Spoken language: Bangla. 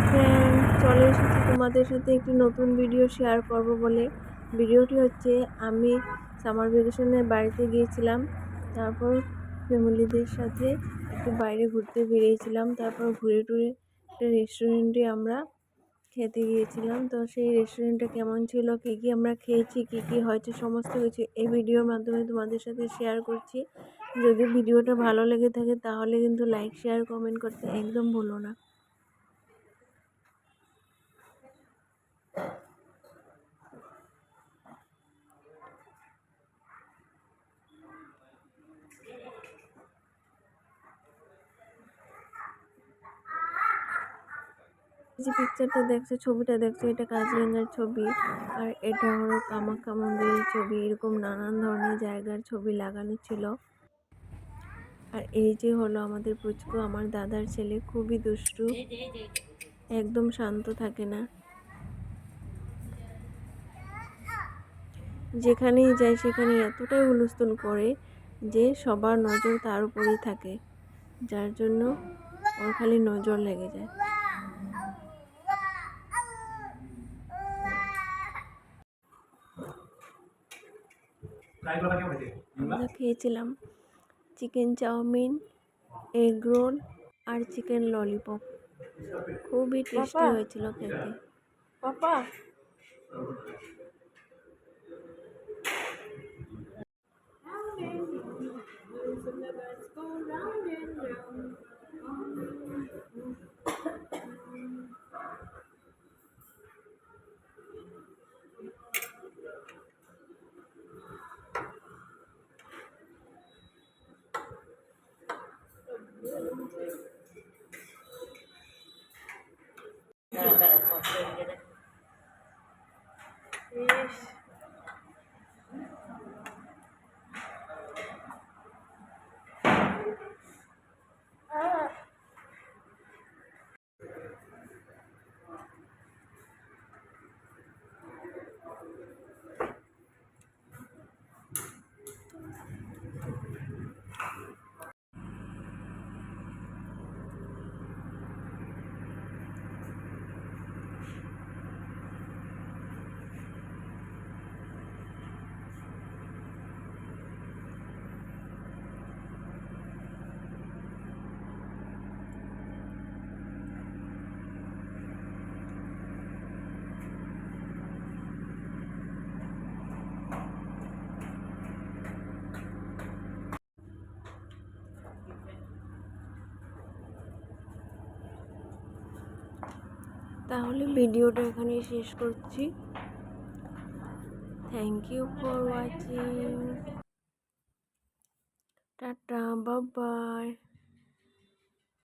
ফ্রেন্ড, চলে এসেছি তোমাদের সাথে একটি নতুন ভিডিও শেয়ার করব বলে। ভিডিওটি হচ্ছে আমি সামার ভ্যাকেশনে বাড়িতে গিয়েছিলাম, তারপর ফ্যামিলিদের সাথে একটু বাইরে ঘুরতে বেরিয়েছিলাম। তারপর ঘুরে টুরে একটা রেস্টুরেন্টে আমরা খেতে গিয়েছিলাম। তো সেই রেস্টুরেন্টটা কেমন ছিল, কী কী আমরা খেয়েছি, কী কী হয়েছে, সমস্ত কিছু এই ভিডিওর মাধ্যমে তোমাদের সাথে শেয়ার করছি। যদি ভিডিওটা ভালো লেগে থাকে তাহলে কিন্তু লাইক শেয়ার কমেন্ট করতে একদম ভুলো না। যে পিকচারটা দেখছো, ছবিটা দেখছো, এটা কাজিরাঙ্গার ছবি। আর এটা হলো কামাখ্যা মন্দিরের ছবি। এরকম নানান ধরনের জায়গার ছবি লাগানো ছিল। আর এই যে হলো আমাদের পুচকু, আমার দাদার ছেলে, খুবই দুষ্টু, একদম শান্ত থাকে না। যেখানেই যায় সেখানে এতটাই হুলস্থুল করে যে সবার নজর তার উপরেই থাকে, যার জন্য ওর খালি নজর লেগে যায়। আমরা খেয়েছিলাম চিকেন চাউমিন, এগ রোল আর চিকেন ললিপপ। খুবই টেস্টি হয়েছিল খেতে। পাপা তাহলে ভিডিওটা এখানে শেষ করছি। Thank you for watching. Tata, bye by.